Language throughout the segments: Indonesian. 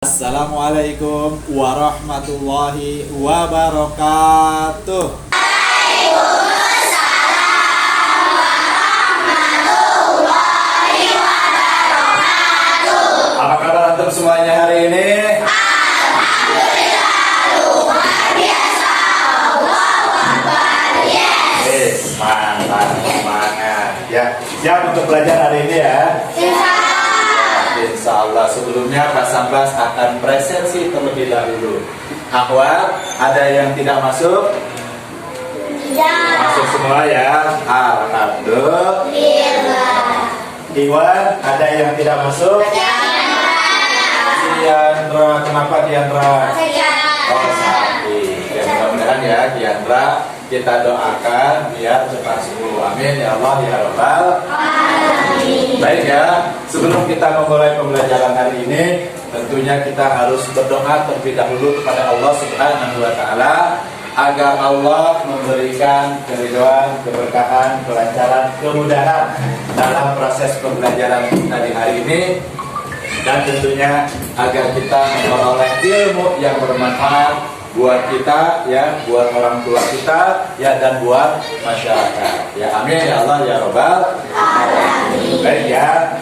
Assalamualaikum warahmatullahi wabarakatuh. Apa kabar antum semuanya hari ini? Semangat ya. Siap untuk belajar hari ini ya? Insya Allah. Sebelumnya Pak Sambas akan presensi terlebih dahulu. Ahwat, ada yang tidak masuk? Tidak. Masuk semua ya? Alhamdulillah. Iwan, ada yang tidak masuk? Diandra, kenapa Diandra? Oh, sakit. Ya, mudah-mudahan ya Diandra, kita doakan biar cepat sembuh. Amin ya Allah ya Rabbal alamin. Baik ya, sebelum kita memulai pembelajaran hari ini, tentunya kita harus berdoa terlebih dahulu kepada Allah Subhanahu wa taala agar Allah memberikan keridhaan, keberkahan, kelancaran, kemudahan dalam proses pembelajaran kita di hari ini, dan tentunya agar kita memperoleh ilmu yang bermanfaat buat kita ya, buat orang tua kita ya, dan buat masyarakat ya. Amin ya Allah ya Rabbal alamin. Baik ya,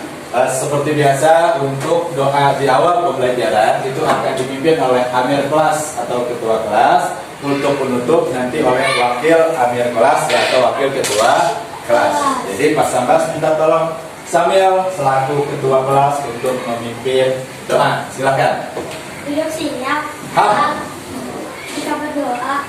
seperti biasa untuk doa di awal pembelajaran itu akan dipimpin oleh Amir kelas atau ketua kelas, untuk penutup nanti oleh wakil Amir kelas ya, atau wakil ketua kelas. Jadi Pak Sambas minta tolong Samuel selaku ketua kelas untuk memimpin doa. Silakan. Beliau siap. Kita berdoa.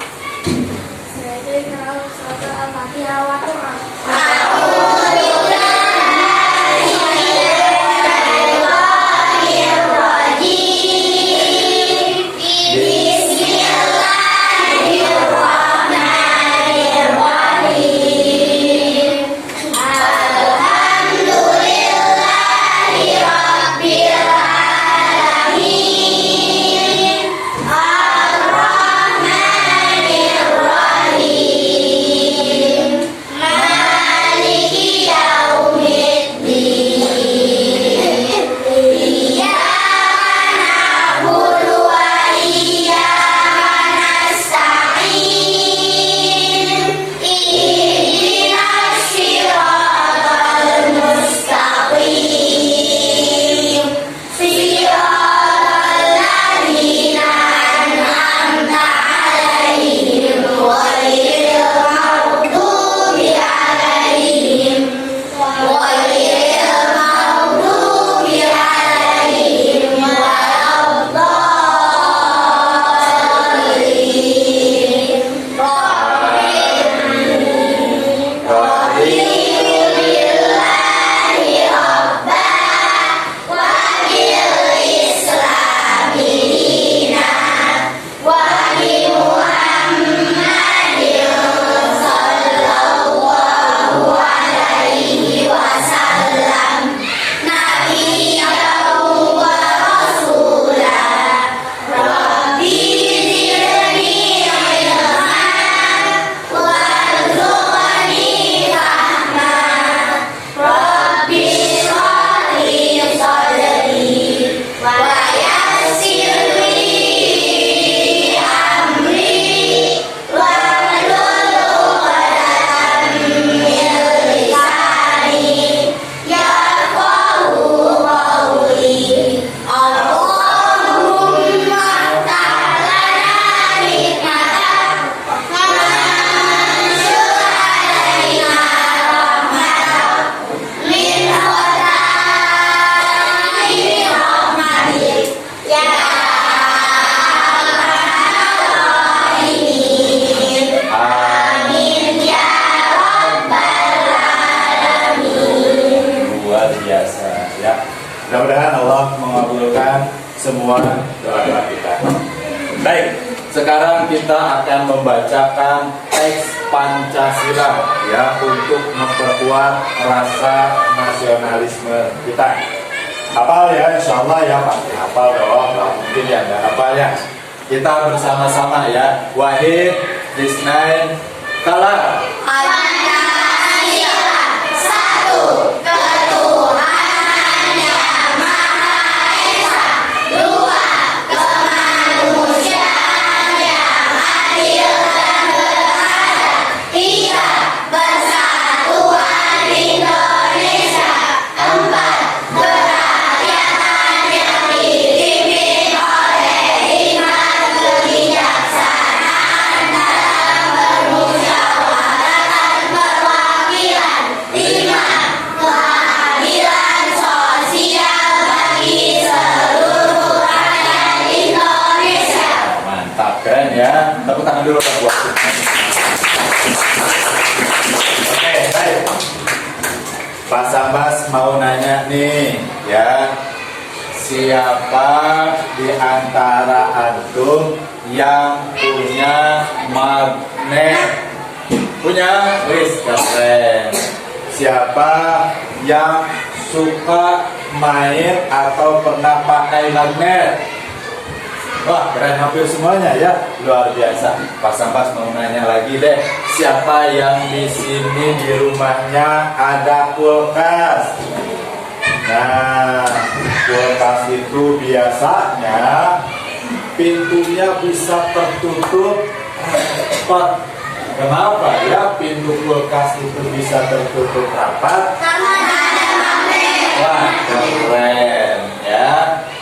Mudah-mudahan Allah mengabulkan semua doa-doa kita. Baik, sekarang kita akan membacakan teks Pancasila ya, untuk memperkuat rasa nasionalisme kita. Hafal ya, insya Allah ya, pasti hafal dong. Nggak mungkin ya nggak hafal ya. Kita bersama-sama ya. Wahid, Disnain, Kala. Ketuhanan yang Maha Esa, dua dulu buat. Oke, baik. Pak Sambas mau nanya nih, ya. Siapa di antara antum yang punya magnet? Punya? Wis, keren. Siapa yang suka main atau pernah pakai magnet? Wah, keren hampir semuanya ya, luar biasa. Pak Sambas mau nanya lagi deh, siapa yang di sini di rumahnya ada kulkas? Nah, kulkas itu biasanya pintunya bisa tertutup rapat. Kenapa ya pintu kulkas itu bisa tertutup rapat? Karena ada magnet. Wah, keren ya.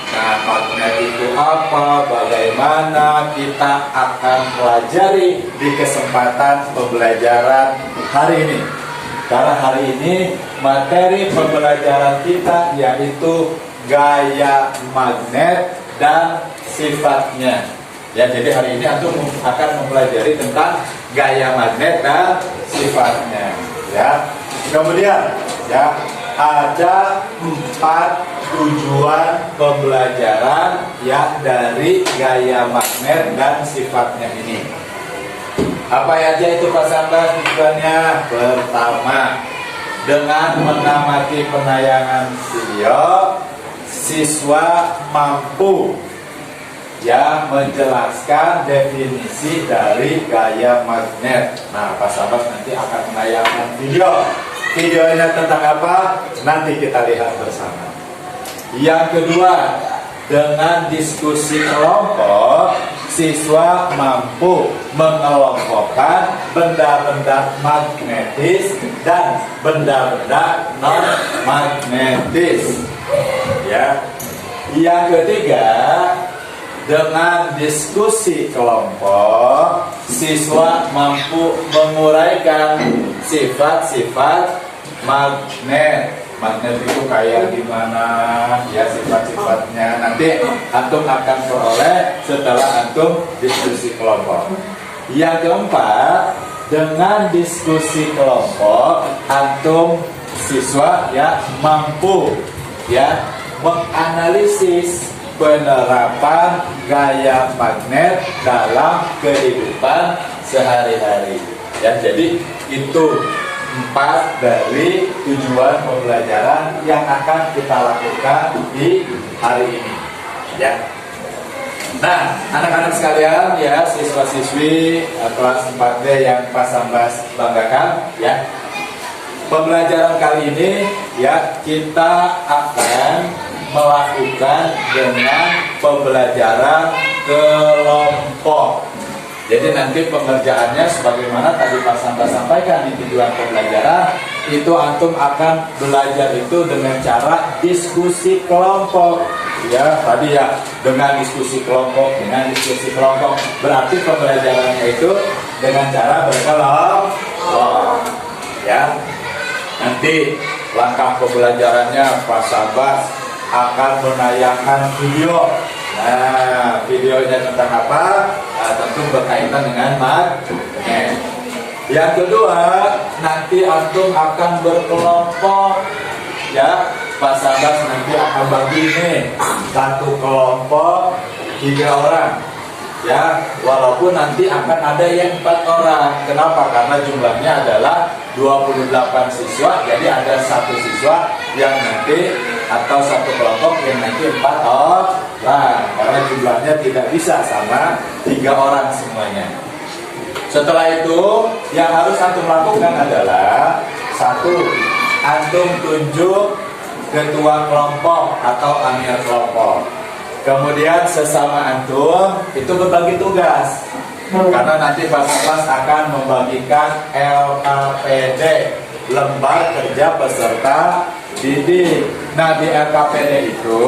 Nah, magnet itu apa? Bagaimana kita akan pelajari di kesempatan pembelajaran hari ini. Karena hari ini materi pembelajaran kita yaitu gaya magnet dan sifatnya. Ya, jadi hari ini antum akan mempelajari tentang gaya magnet dan sifatnya. Ya. Kemudian, ya, ada 4 tujuan pembelajaran ya dari gaya magnet dan sifatnya ini. Apa aja itu Pak Sambas tujuannya? Pertama, dengan mengamati penayangan video, siswa mampu ya menjelaskan definisi dari gaya magnet. Nah, Pak Sambas nanti akan menayangkan video. Videonya tentang apa? Nanti kita lihat bersama. Yang kedua, dengan diskusi kelompok, siswa mampu mengelompokkan benda-benda magnetis dan benda-benda non-magnetis. Ya. Yang ketiga, dengan diskusi kelompok, siswa mampu menguraikan sifat-sifat magnet. Magnet itu kayak gimana, ya sifat-sifatnya nanti antum akan peroleh setelah antum diskusi kelompok. Yang keempat, dengan diskusi kelompok antum siswa ya mampu ya menganalisis penerapan gaya magnet dalam kehidupan sehari-hari. Ya, jadi itu 4 dari tujuan pembelajaran yang akan kita lakukan di hari ini. Ya. Nah, anak-anak sekalian, ya siswa-siswi kelas 4D yang Pak Sambas banggakan, ya. Pembelajaran kali ini, ya kita akan melakukan dengan pembelajaran kelompok. Jadi nanti pengerjaannya sebagaimana tadi Pak Sambas sampaikan di tujuan pembelajaran, itu antum akan belajar itu dengan cara diskusi kelompok. Ya, tadi ya dengan diskusi kelompok, berarti pembelajarannya itu dengan cara berkelompok. Ya. Nanti langkah pembelajarannya Pak Sambas akan menayangkan video. Nah, videonya tentang apa? Nah, tentu berkaitan dengan magnet. Yang kedua, nanti antum akan berkelompok. Ya, Pak Sambas nanti akan bagi nih satu kelompok 3 orang. Ya, walaupun nanti akan ada yang 4 orang. Kenapa? Karena jumlahnya adalah 28 siswa. Jadi ada satu siswa yang nanti atau satu kelompok yang nanti 4 orang. Karena jumlahnya tidak bisa sama 3 orang semuanya. Setelah itu yang harus antum lakukan adalah 1. Antum tunjuk ketua kelompok atau amir kelompok. Kemudian sesama antum itu berbagi tugas. Karena nanti Pak Sambas akan membagikan LKPD, lembar kerja peserta didik. Nah, di LKPD itu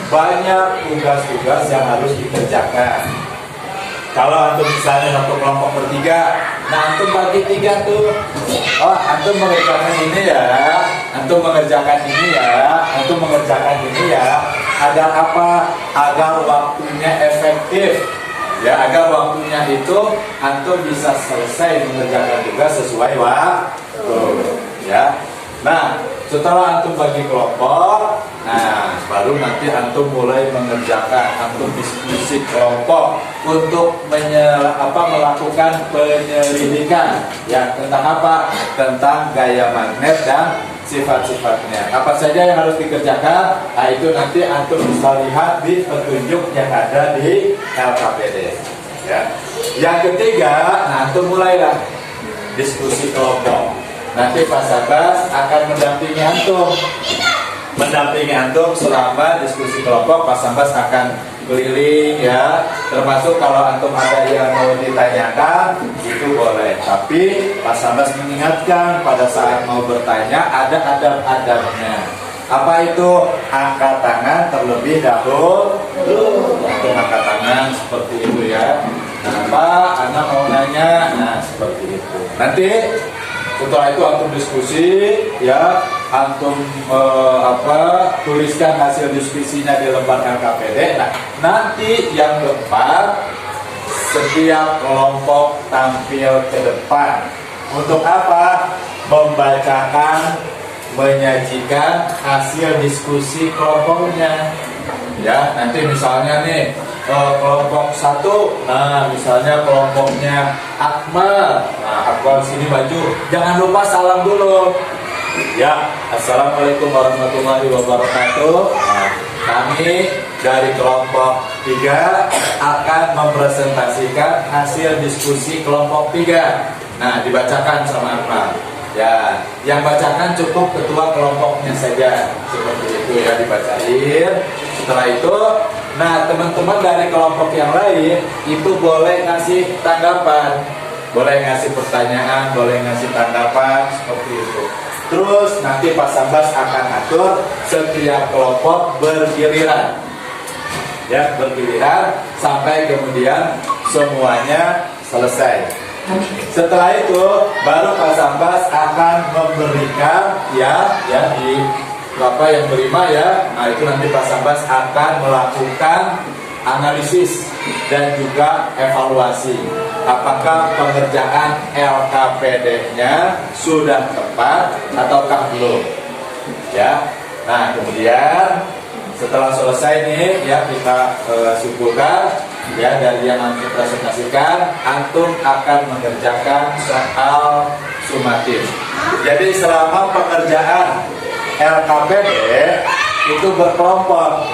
banyak tugas-tugas yang harus dikerjakan. Kalau antum misalnya satu kelompok bertiga, nah antum bagi 3 tuh. Oh, antum mengerjakan ini ya, antum mengerjakan ini ya, antum mengerjakan ini ya. Agar apa? Agar waktunya efektif. Ya, agar waktunya itu antum bisa selesai mengerjakan tugas sesuai waktu. Ya. Nah, setelah antum bagi kelompok, nah baru nanti antum mulai mengerjakan, antum diskusi kelompok untuk melakukan penyelidikan. Ya, tentang apa? Tentang gaya magnet dan sifat-sifatnya. Apa saja yang harus dikerjakan? Nah, itu nanti antum bisa lihat di petunjuk yang ada di LKPD. Ya. Yang ketiga, nah antum mulailah diskusi kelompok. Nanti Pak Sabas akan mendampingi antum selama diskusi kelompok. Pak Sabas akan keliling ya, termasuk kalau antum ada yang mau ditanyakan itu boleh, tapi Pak Sabas mengingatkan pada saat mau bertanya ada adab-adabnya. Apa itu? Angkat tangan terlebih dahulu. Untuk angkat tangan seperti itu ya. Nah, Pak, anak mau nanya. Nah, seperti itu. Nanti setelah itu antum diskusi ya, antum tuliskan hasil diskusinya di lembar LKPD. Nah, nanti yang depan setiap kelompok tampil ke depan. Untuk apa? Membacakan, menyajikan hasil diskusi kelompoknya. Ya, nanti misalnya nih kelompok 1, nah misalnya kelompoknya Akmal. Nah, Akmal sini maju. Jangan lupa salam dulu. Ya, assalamualaikum warahmatullahi wabarakatuh. Nah, kami dari kelompok 3 akan mempresentasikan hasil diskusi kelompok 3. Nah, dibacakan sama Akmal. Ya, yang bacakan cukup ketua kelompoknya saja. Seperti itu ya, dibacain. Setelah itu, nah teman-teman dari kelompok yang lain itu boleh ngasih tanggapan, boleh ngasih pertanyaan, boleh ngasih tanggapan seperti itu. Terus nanti Pak Sambas akan atur setiap kelompok bergiliran, ya bergiliran sampai kemudian semuanya selesai. Setelah itu baru Pak Sambas akan memberikan yang berima ya. Nah, itu nanti Pak Sambas akan melakukan analisis dan juga evaluasi. Apakah pengerjaan LKPD-nya sudah tepat ataukah belum? Ya. Nah, kemudian setelah selesai nih ya kita simpulkan ya dari yang antum presentasikan, antum akan mengerjakan soal sumatif. Jadi selama pekerjaan LKPD itu berkelompok.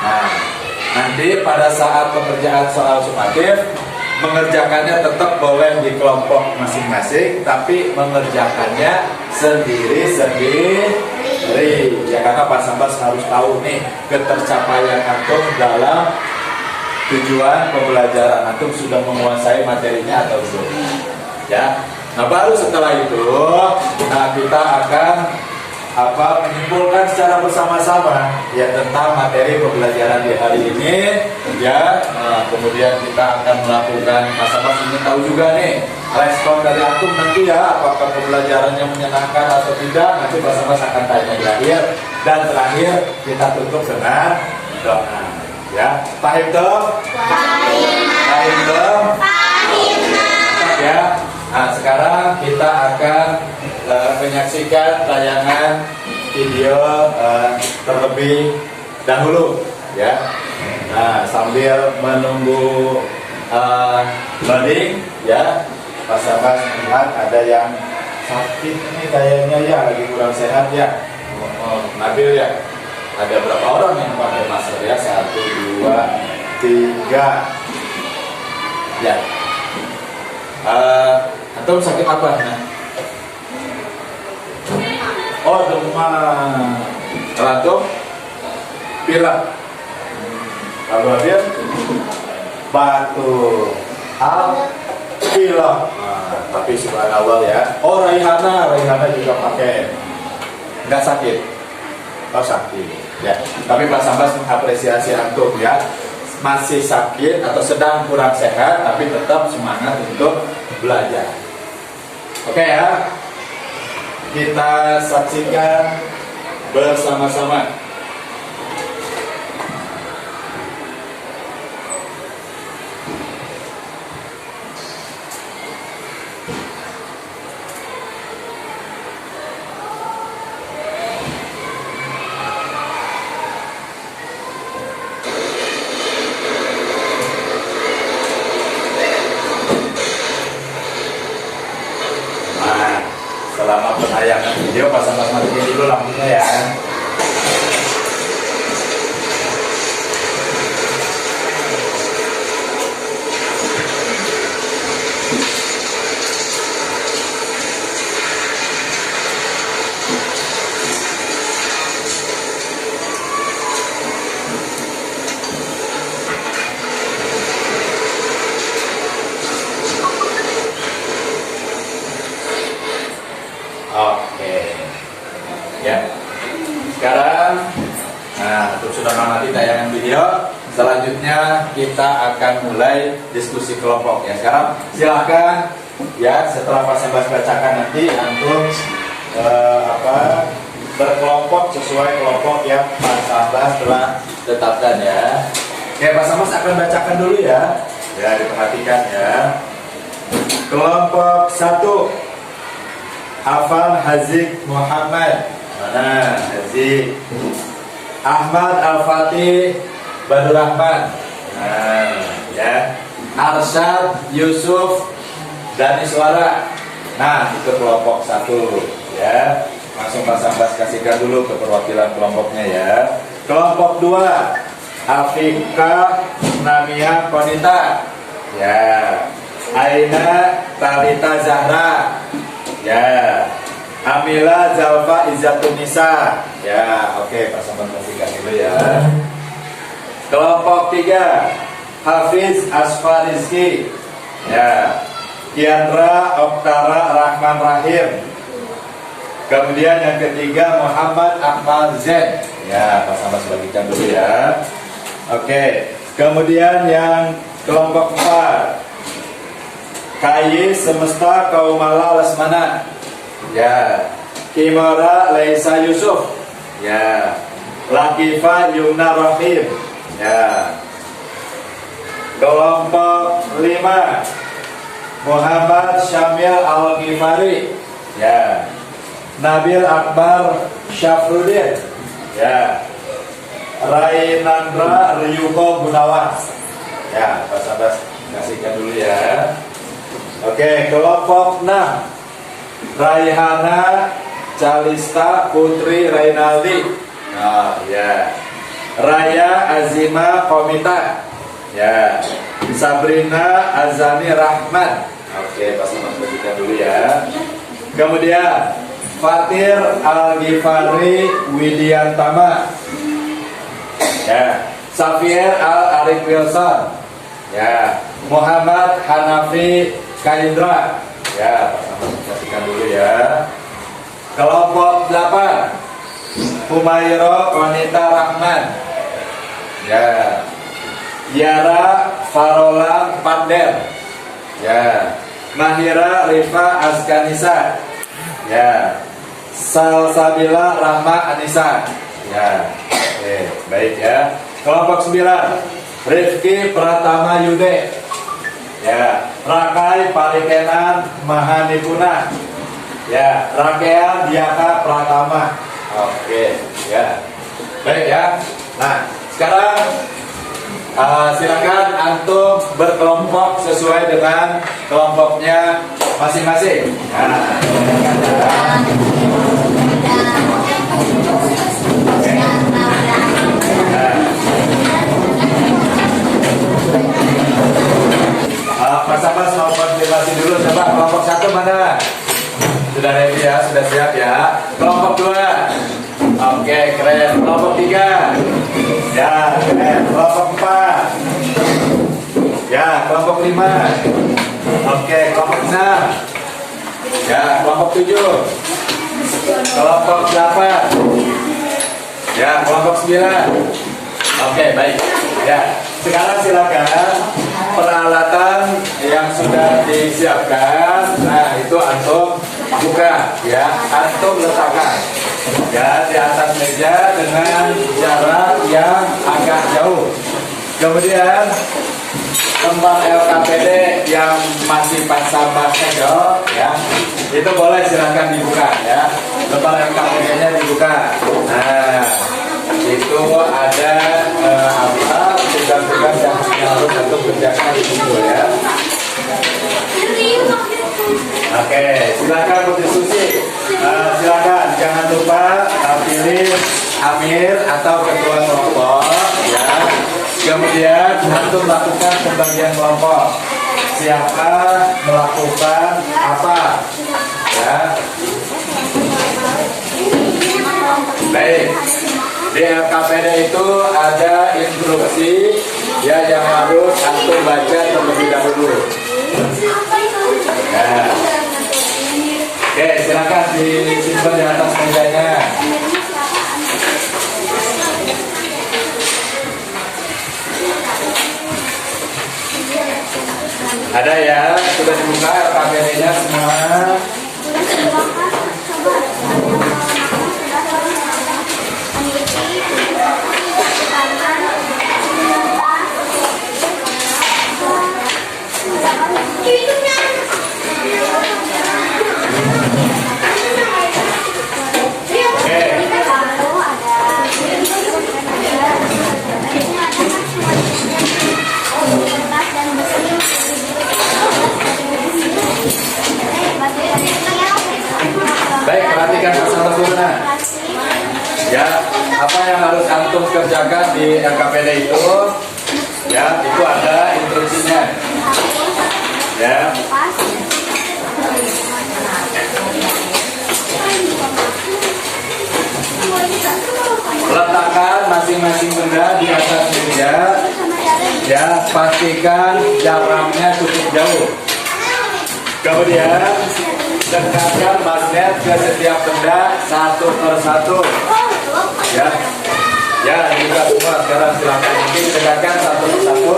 Nah, nanti pada saat pekerjaan soal sumatif mengerjakannya tetap boleh di kelompok masing-masing, tapi mengerjakannya sendiri-sendiri. Ya, karena Pak Sambas harus tahu nih ketercapaian antum dalam tujuan pembelajaran, antum sudah menguasai materinya atau belum. Ya. Nah, baru setelah itu kita akan menyimpulkan secara bersama-sama ya tentang materi pembelajaran di hari ini ya. Kemudian kita akan melakukan Mas ingin tahu juga nih respon dari antum nanti ya, apakah pembelajarannya menyenangkan atau tidak, nanti Mas akan tanya di akhir, dan terakhir kita tutup dengan doa ya. Paham dong? Paham dong? Ya. Nah, sekarang kita akan menyaksikan tayangan video terlebih dahulu ya. Nah, sambil menunggu loading ya, Pak Sambas melihat ada yang sakit nih kayaknya ya, lagi kurang sehat ya. Nabil ya, ada berapa orang yang pakai masker ya? 1, 2, 3 ya. Antum sakit apa? Nah? Oh, demam. Kalau pilek. Kalau dia batuk, pilek. Nah, tapi subhanallah ya. Oh, Raihana juga pakai. Nggak sakit. Oh, sakit. Ya. Tapi Pak Sambas mengapresiasi antum ya. Masih sakit atau sedang kurang sehat, tapi tetap semangat untuk belajar. Oke ya, kita saksikan bersama-sama. video pas matiin dulu lampunya ya. Oke, ya. Sekarang, nah untuk sudah mengamati tayangan video, selanjutnya kita akan mulai diskusi kelompok ya. Sekarang silahkan ya setelah Pak Sambas bacakan nanti antum berkelompok sesuai kelompok yang Pak Sambas telah tetapkan ya. Oke, Pak Sambas akan bacakan dulu ya. Ya diperhatikan ya. Kelompok 1. Hafal Hazik Muhammad. Mana Hazik? Ahmad Al-Fatih Badur Rahman. Nah, ya. Arsyad Yusuf Daniswara. Nah, itu kelompok 1 ya. Langsung Pak Sambas kasihkan dulu ke perwakilan kelompoknya ya. Kelompok 2. Afika Namia Konita. Ya. Aina Talita Zahra. Ya, Amila Zalfa Izzatunisa. Ya, oke, Pak Sambas kasihkan dulu ya. Kelompok 3. Hafiz Asfar Rizki. Ya, Kiandra Oktara Rahman Rahim. Kemudian yang ketiga Muhammad Akmal Zen. Ya, Pak Sambas bagikan dulu ya. Oke, kemudian yang kelompok 4. KY Semesta Kaumala Lesmana. Ya. Kimara Laisa Yusuf. Ya. Lakifa Yumna Rahim. Ya. Kelompok 5. Muhammad Syamil Al-Ghifari. Ya. Nabil Akbar Syafruddin. Ya. Rainandra Ryuko Gunawan. Ya, Pak Sambas kasihkan dulu ya. Oke, kelompok 6. Raihana Calista Putri Rainaldi. Nah, ya. Raya Azima Komita. Ya. Sabrina Azani Rahman. Oke, Pak Sambas bagikan dulu ya. Kemudian Fatir Al-Ghifari Widiantama. Ya. Safier Al-Arif Wilson. Ya. Muhammad Hanafi Kaindra. Ya, Pak Sambas kasihkan dulu ya. Kelompok 8. Humayro Wanita Rahman. Ya. Yara Farola Pander. Ya. Mahira Rifa Askanisa. Ya. Salsabila Rahma Anissa. Ya. Oke, baik ya. Kelompok 9. Rifki Pratama Yude. Ya, Rakai Parikenan Mahanipuna. Ya, Rakean Diaka Pratama. Oke, ya. Baik ya. Nah, sekarang silakan antum berkelompok sesuai dengan kelompoknya masing-masing. Nah, Pak Sambas mau konfirmasi dulu, coba kelompok 1 mana? Sudah ready ya, sudah siap ya. Kelompok 2. Oke, keren. Kelompok 3. Ya, keren. Kelompok 4. Ya, kelompok 5. Oke, kelompok 6. Ya, kelompok 7. Kelompok 8. Ya, kelompok 9. Oke, baik. Ya, sekarang silakan peralatan yang sudah disiapkan. Nah, itu antum buka ya, antum letakkan ya di atas meja dengan jarak yang agak jauh. Kemudian lembar LKPD yang masih Pak Sambas segel ya, itu boleh silakan dibuka ya. Lembar LKPD-nya dibuka. Nah, itu ada tugas-tugas yang harus antum kerjakan di situ ya. Oke, silakan berdiskusi. Silakan jangan lupa pilih Amir atau ketua kelompok ya. Kemudian antum lakukan pembagian kelompok. Siapa melakukan apa? Ya. Baik. Di LKPD itu ada instruksi ya yang harus antum baca terlebih dahulu. Ya. Oke, silakan disimpan di atas mejanya. Ada ya, sudah dibuka LKPD-nya semua. Baik, perhatikan masalah turunan. Ya, apa yang harus antum kerjakan di LKPD itu? Ya, itu ada instruksinya. Ya. Letakkan masing-masing benda di atas meja. Ya, pastikan jaraknya cukup jauh. Kemudian dekatkan magnet ke setiap benda satu persatu. Ya, ya juga semua sekarang silakan dekatkan satu persatu.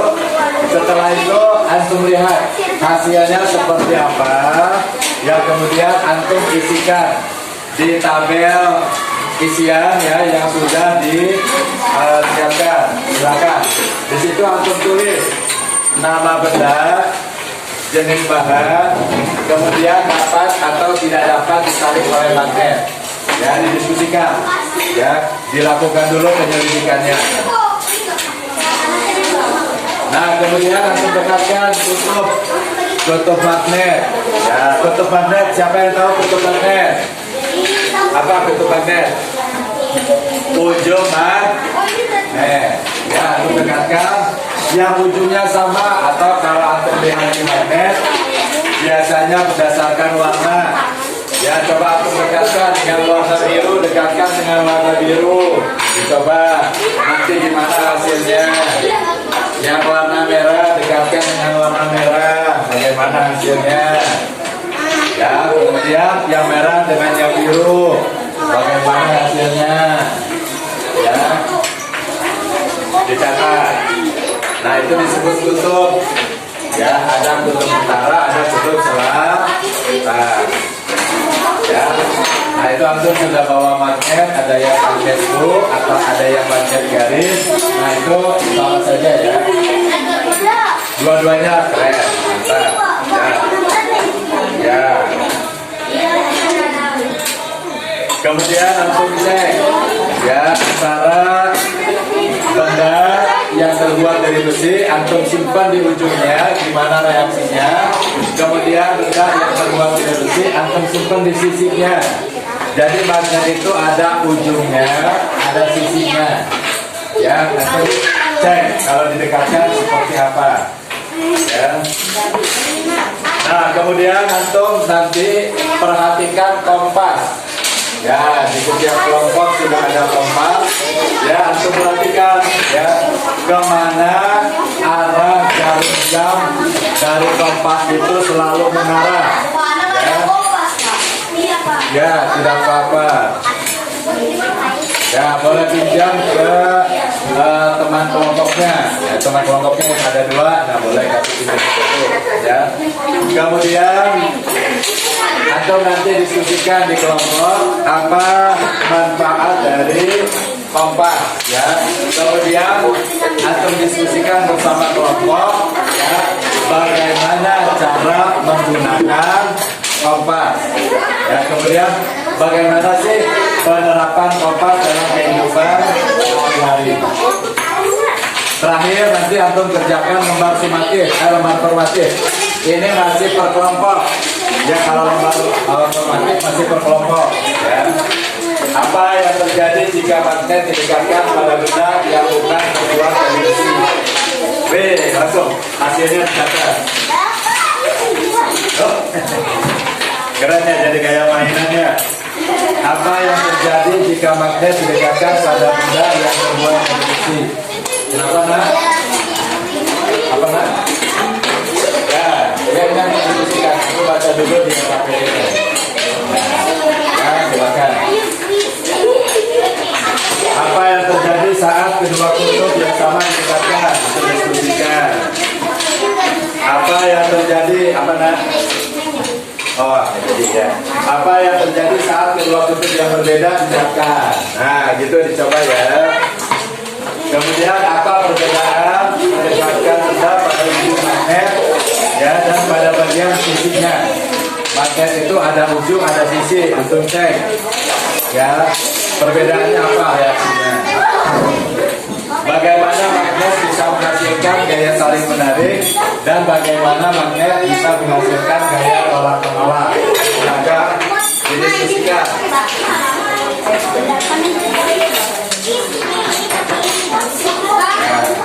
Setelah itu antum lihat hasilnya seperti apa. Ya, kemudian antum isikan di tabel isian ya yang sudah disiapkan. Silakan. Di situ antum tulis nama benda, jenis bahan, kemudian dapat atau tidak dapat ditarik oleh magnet. Ya, didiskusikan. Ya, dilakukan dulu penyelidikannya. Nah, kemudian langsung dekatkan tutup magnet. Ya, tutup magnet. Siapa yang tahu tutup magnet? Apa tutup magnet? Ujung magnet. Ya, langsung dekatkan. Yang ujungnya sama atau kalau antum lihat di magnet biasanya berdasarkan warna. Ya, coba antum dekatkan dengan warna biru, dekatkan dengan warna biru. Dicoba nanti gimana hasilnya. Yang warna merah dekatkan dengan warna merah. Bagaimana hasilnya? Ya, kemudian yang merah dengan yang biru. Bagaimana hasilnya? Ya, dicatat. Nah, itu disebut kutub. Ya, ada kutub utara, ada kutub selatan. Ya, nah itu antum sudah bawa magnet, ada yang magnet bu atau ada yang magnet garis. Nah, itu sama saja ya. Dua-duanya keren, mantap. Ya. Ya. Kemudian antum cek ya antara benda yang terbuat dari besi, antum simpan di ujungnya, gimana reaksinya. Kemudian benda yang terbuat dari besi, antum simpan di sisinya. Jadi magnet itu ada ujungnya, ada sisinya. Ya, nanti cek kalau didekatkan seperti apa. Ya. Nah, kemudian antum nanti perhatikan kompas. Ya, di setiap kelompok sudah ada kompas. Ya, antum perhatikan ya kemana arah jarum jam dari kompas itu selalu mengarah. Ya, tidak apa-apa. Ya, boleh pinjam ke teman kelompoknya. Ya, teman kelompoknya yang ada dua, nah boleh kasih pinjam itu. Ya. Kemudian atau nanti diskusikan di kelompok apa manfaat dari kompas. Ya. Kemudian atau diskusikan bersama kelompok ya, bagaimana cara menggunakan kompas. Ya, kemudian bagaimana sih penerapan kompas dalam kehidupan sehari-hari. Terakhir nanti antum kerjakan lembar sumatif, lembar formatif. Ini masih per kelompok. Ya kalau normatif masih per kelompok. Ya. Apa yang terjadi jika magnet didekatkan pada benda yang bukan terbuat dari besi? B. Langsung hasilnya dicatat. Oh. Keren ya, jadi kayak mainannya. Apa yang terjadi jika magnet didekatkan pada benda yang terbuat dari besi? Kenapa nak? Apa nak? Ya, yang didiskusikan. Aku baca dulu di KPD. Ya, silakan. Apa yang terjadi saat kedua kutub yang sama didekatkan? Didiskusikan. Apa yang terjadi? Apa nak? Oh, jadi ya. Apa yang terjadi saat kedua kutub yang berbeda didekatkan? Nah, gitu dicoba ya. Kemudian apa perbedaan mendekatkan benda pada ujung magnet ya dan pada bagian sisinya? Magnet itu ada ujung, ada sisi, antum cek ya. Perbedaannya apa reaksinya? Bagaimana magnet bisa menghasilkan gaya saling menarik dan bagaimana magnet bisa menghasilkan gaya tolak menolak? Maka didiskusikan.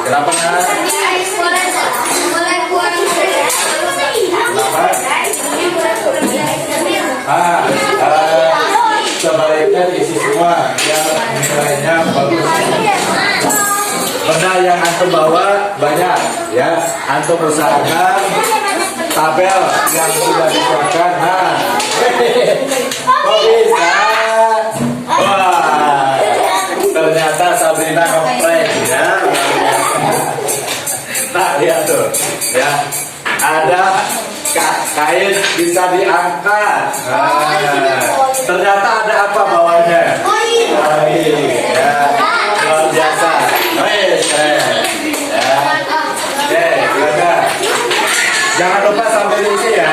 Kenapa nak? Sebaliknya isi semua yang nilainya bagus. Benda yang antum bawa banyak ya, antum usahakan tabel yang sudah disiapkan. Nah, kok bisa? Wah, ternyata Sabrina komplain ya. Nah, lihat tuh ya, ada kain bisa diangkat. Nah, ternyata ada apa bawahnya? Ya, luar biasa. Ya. Oke, silakan. Jangan lupa sampai diisi ya.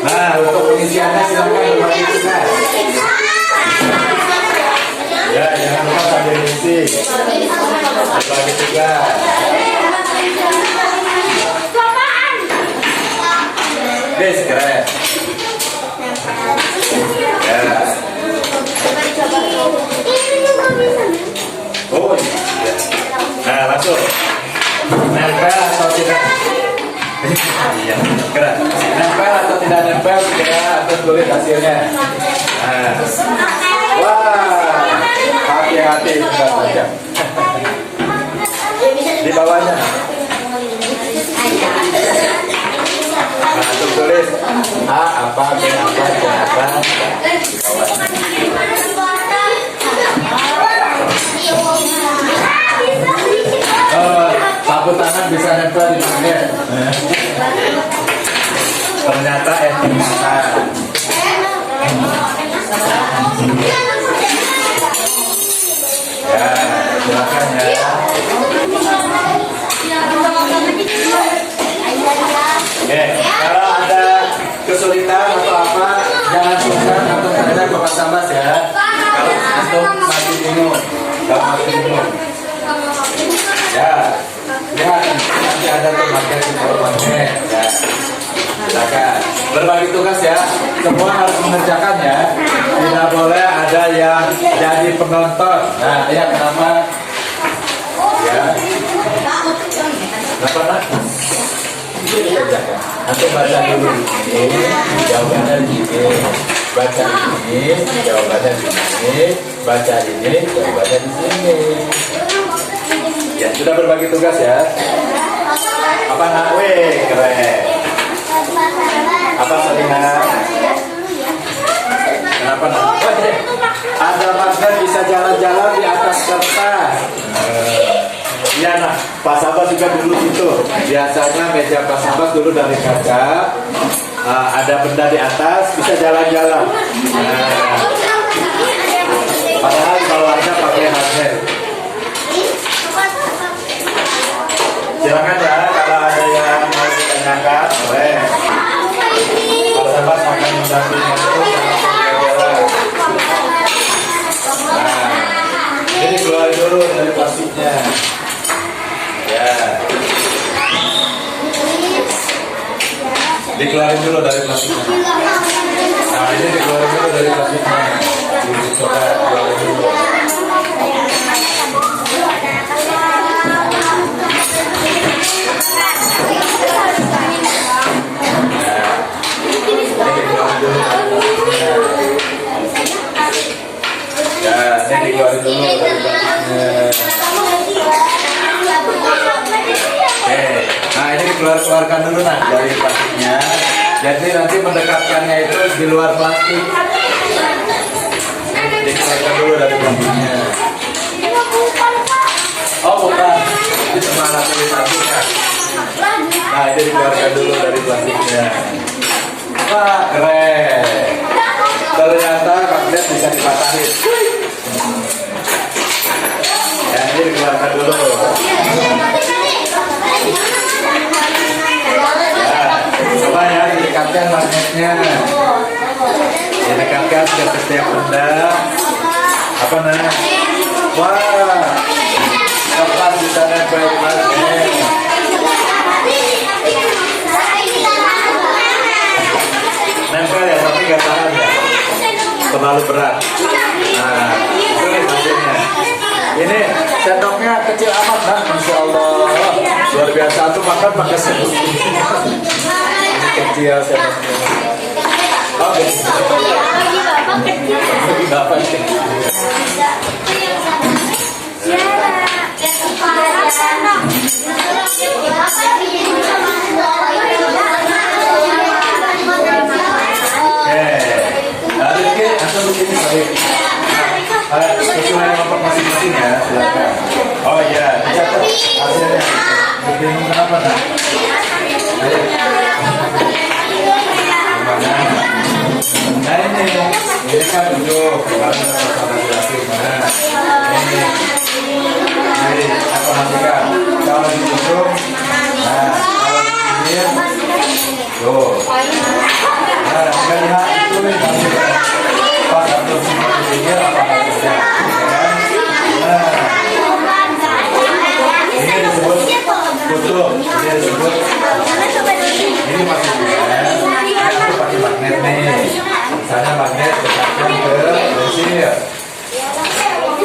Nah, untuk pengisiannya silakan berbagi tugas. Ya, jangan lupa sampai diisi. Berbagi tugas. Guys, keren. Ya. Oh, iya. Nah, langsung. Nempel atau tidak? Iya, keren. Nempel atau tidak nempel? Segera atur tulis hasilnya. Nah. Wah, hati-hati enggak saja. Di bawahnya. Nah, atur tulis A apa, B apa, C apa. Sapu tangan bisa nempel di magnet. Ternyata etika. Ya, silakan ya. Oke, kalau ada kesulitan atau apa, jangan sungkan atau terhadap Bapak Sambas ya. Kalau antum masih bingung, kalau masih bingung. Ya, lihat nanti ada tuh magnet di bawah magnet. Ya, silakan berbagi tugas ya. Semua harus mengerjakan ya. Tidak boleh ada yang jadi penonton. Nah, lihat nama. Ya. Kenapa nak? Nanti baca dulu ini, jawabannya di sini. Baca ini, jawabannya di sini. Baca ini, jawabannya di sini. Ya, sudah berbagi tugas ya. Apa nak? Weh, keren. Apa Selina? Kenapa nak? Ada magnet bisa jalan-jalan di atas kertas. Iya nah, Pak Sabas juga dulu itu. Biasanya meja Pak Sabas dulu dari kaca, ada benda di atas, bisa jalan-jalan. Padahal bawahnya pakai magnet. Silakan ya, kalau ada yang mau ditanyakan, boleh. Pak Sabas akan mendampingi itu dalam pembelajaran. Nah, ini keluar dulu dari plastiknya. Ya. Dikeluarin dulu dari plastiknya. Nah, ini dikeluarin dulu dari plastiknya. Coba keluarin dulu. Ya, ini dikeluarin dulu dari plastiknya. Oke, nah ini dikeluarkan dulu nah dari plastiknya. Jadi nanti mendekatkannya itu di luar plastik. Dikeluarkan dulu dari plastiknya. Oh bukan, itu cuma alat tulisannya. Nah ini dikeluarkan dulu dari plastiknya. Wah keren. Ternyata magnet bisa dipatahin. Ya ini dikeluarkan dulu. Coba ya didekatkan magnetnya, didekatkan ke setiap benda. Apa nah? Wah, kapan bisa nempel magnet? Nempel ya, tapi nggak tahan ya, terlalu berat. Nah, ini hasilnya. Ini sendoknya kecil amat nah, Masya Allah. Luar biasa tuh makan pakai sendok. Kecil sendoknya. Oke. Bapak kecil. Lalu ini asal begini baik. Sesuai kelompok masing-masing ya, silakan. Oh iya, dicatat hasilnya. Begini kenapa nak? Ayo. Nah ini kan duduk, kalau jelasin mana? Ini apa perhatikan? Kalau duduk, nah kalau berdiri, tuh. Nah, kita lihat itu nih, pas atau pinggir apa saja. Nah, ini disebut kutub, ini disebut. Ini masih bisa. Ini aku pakai magnet nih. Misalnya magnet dekatkan ke prinsip.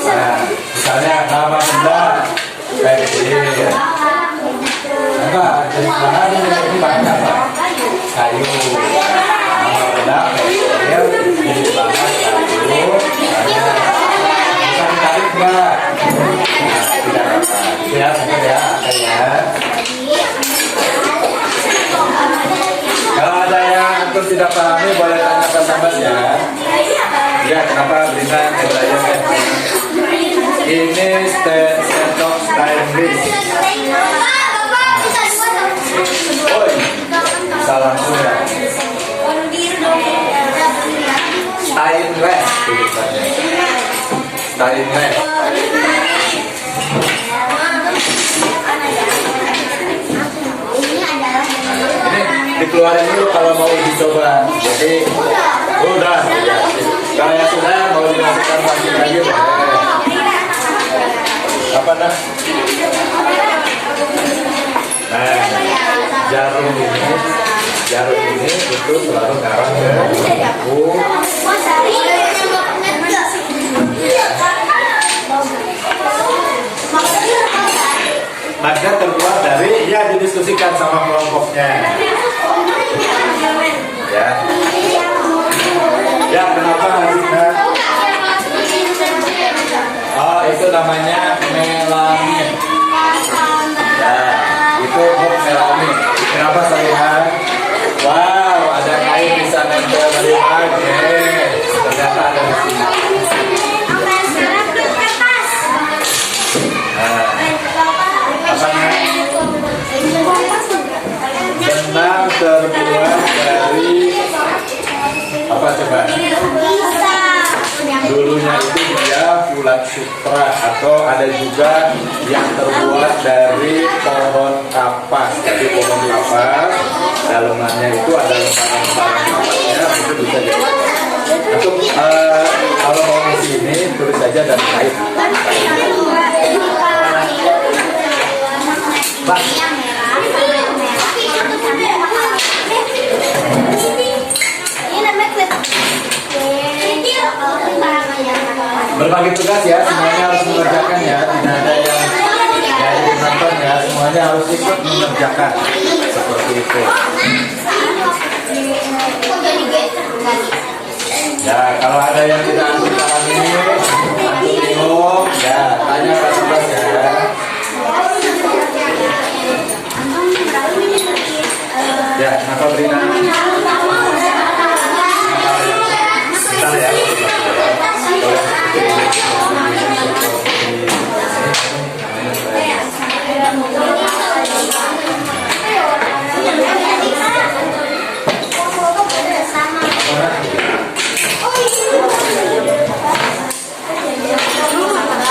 Nah, misalnya nama benda kayak gini. Enggak, jadi bahan ini bahan apa? Kayu. Nama benda kayak gini. Ini bahan kayu. Bisa ditarik enggak? Nah, tidak apa. Ya, sampai ya, kayak. Kalau ada yang antum tidak pahami boleh tanyakan sahabat ya. Ya, kenapa berikan belajar ini sendok stainless. Oi, salah sudah. Stainless tulisannya. Stainless. Dikeluarin dulu kalau mau dicoba. Jadi udah ya. Kalau yang sudah mau dimasukkan lagi boleh. Apa dah? Nah, jarum ini itu selalu ngarah ke buku. Magnet terbuat dari ya didiskusikan sama kelompoknya. Ya. Ya, kenapa harusnya? Oh, itu namanya melamin. Ya, itu melamin. Kenapa saya? Wow, ada kain bisa nempel dari magnet. Ternyata ada di sini. Nah, apanya? Benang terbuat dari apa coba? Dulunya itu dia bulat sutra atau ada juga yang terbuat dari pohon kapas. Jadi pohon kapas dalamannya itu ada lembaran-lembaran kapasnya, itu bisa jadi. Untuk kalau mau di sini tulis saja dan kait. Pak. berbagi tugas ya, semuanya harus mengerjakan ya, tidak ada yang nonton ya, semuanya harus ikut mengerjakan seperti itu. Ya, kalau ada yang tidak antum pahami, antum bingung, ya tanya ke tugas ya. Ya, kenapa Brina? Bentar ya.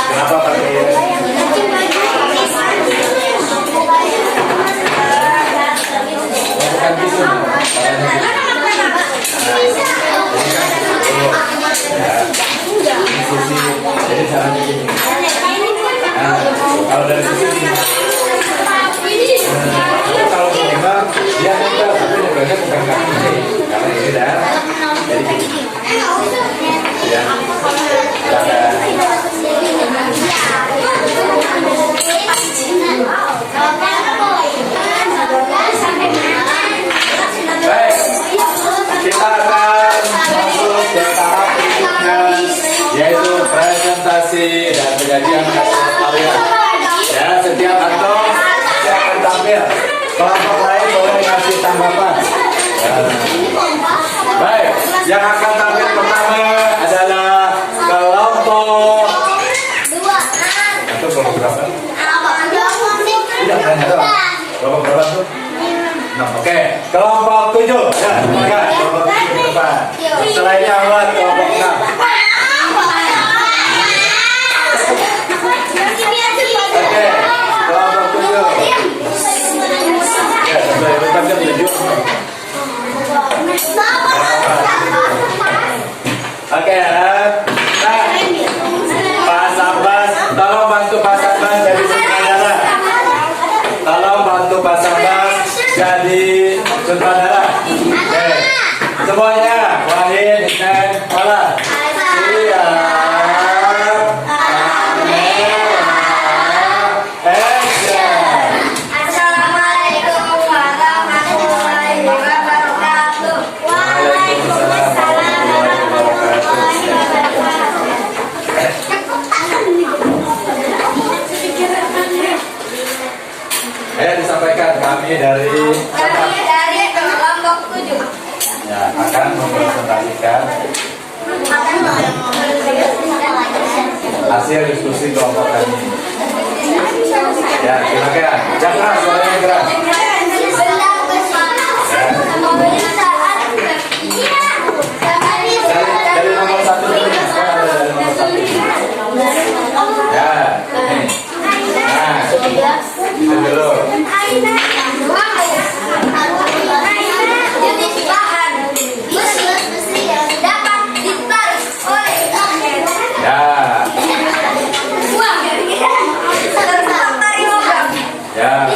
Kenapa pakai bukan gitu, jadi caranya gini. Nah, kalau dari sisi ini, kalau memang dia nempel, tapi nempelnya bukan kaki ini, karena ini dah. Jadi gini. Ya, baik, kita akan masuk ke tahap berikutnya, yaitu presentasi dan penyajian hasil karya. Ya, setiap antum akan tampil. Kelompok lain boleh ngasih tanggapan. Ya. Baik, yang akan tampil pertama adalah kelompok. Itu kelompok berapa? Tidak banyak dong. Kelompok berapa tuh? 6. Oke, kelompok 7. Ya, silakan. Kelompok 7 ke depan. Selainnya buat kelompok 6. Oke, kelompok 7. Ya, sampai depan jam 7. Oke, nah, Pak Sambas, tolong bantu Pak Sambas jadi sutradara. Tolong bantu Pak Sambas jadi sutradara. Oke, semuanya, Wahid, Hussein, Olah. Siap. Disampaikan kami dari kelompok 7 ya, akan mempresentasikan hasil diskusi kelompok kami. Ya, silakan. Jangan suaranya keras. Dari nomor 1 dulu. Dari nomor 1. Ya, ini. Nah, itu dulu. Ya. Ya.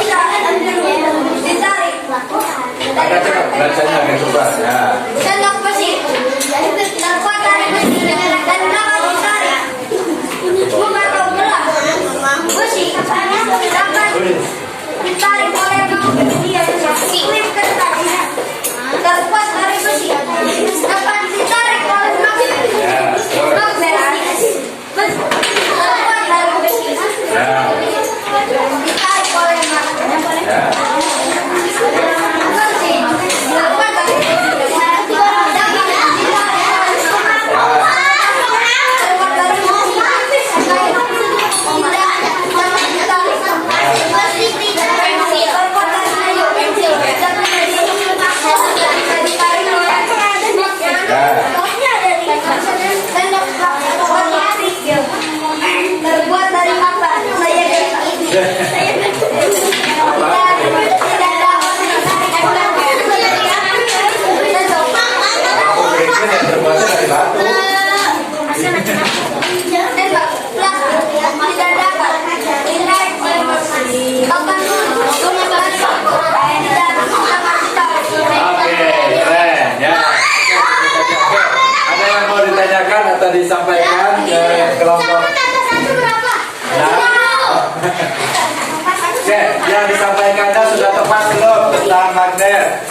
dulu tentang magnet.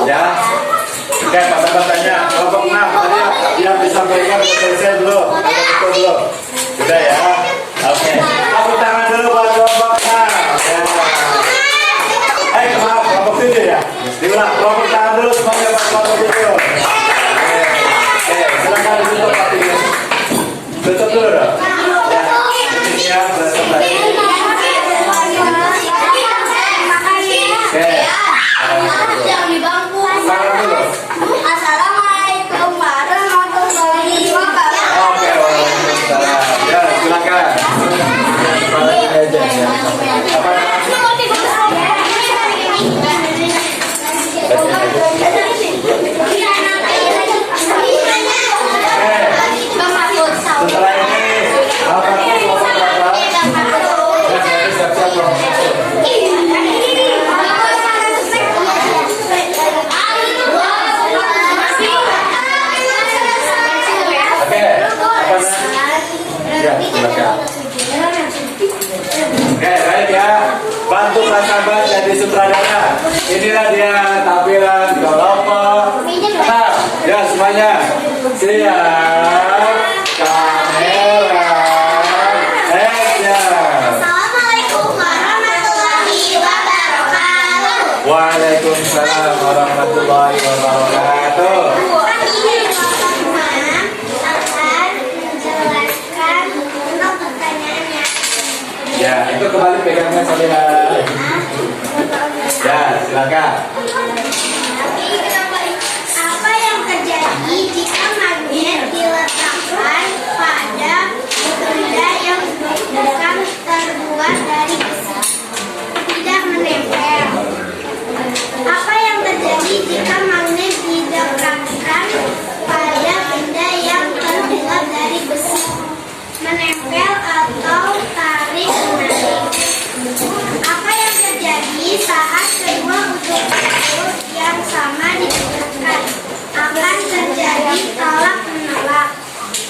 Ya. Oke, kata-katanya kelompok 6 tadi yang disampaikan selesai dulu. Ada betul dulu. Sudah ya. Oke. Tepuk tangan dulu buat kelompok 6. Ya. Maaf, kelompok 7 ya. Diulang, kelompok tangan dulu semuanya buat kelompok 7. Oke, silakan ditutup hatinya. Tutup dulu dong. Ya. Ini ya, berasal lagi. Oke. Yang di bangku. Salam dulu. Assalamualaikum warahmatullahi wabarakatuh. Oke, waalaikumsalam. Ya, silakan. Balik aja ya. Apa setelah ini apa kelompok berapa? Ya, siap-siap kelompok. Oke, apa ya, silakan. Oke, baik ya. Bantu Pak Sahabat jadi sutradara. Inilah dia tampilan kelompok. Nah, ya semuanya. Siap. Kamera. Action. Assalamualaikum warahmatullahi wabarakatuh. Waalaikumsalam warahmatullahi wabarakatuh. Ini akan menjelaskan untuk pertanyaannya. Ya, itu kembali pegangnya sambil. Ya, silakan. Apa yang terjadi jika magnet diletakkan pada benda yang bukan terbuat dari besi? Tidak menempel. Apa yang terjadi jika magnet didekatkan pada benda yang terbuat dari besi? Menempel atau tarik menarik? Apa yang terjadi saat kedua ujung kutub yang sama didekatkan? Akan terjadi tolak menolak.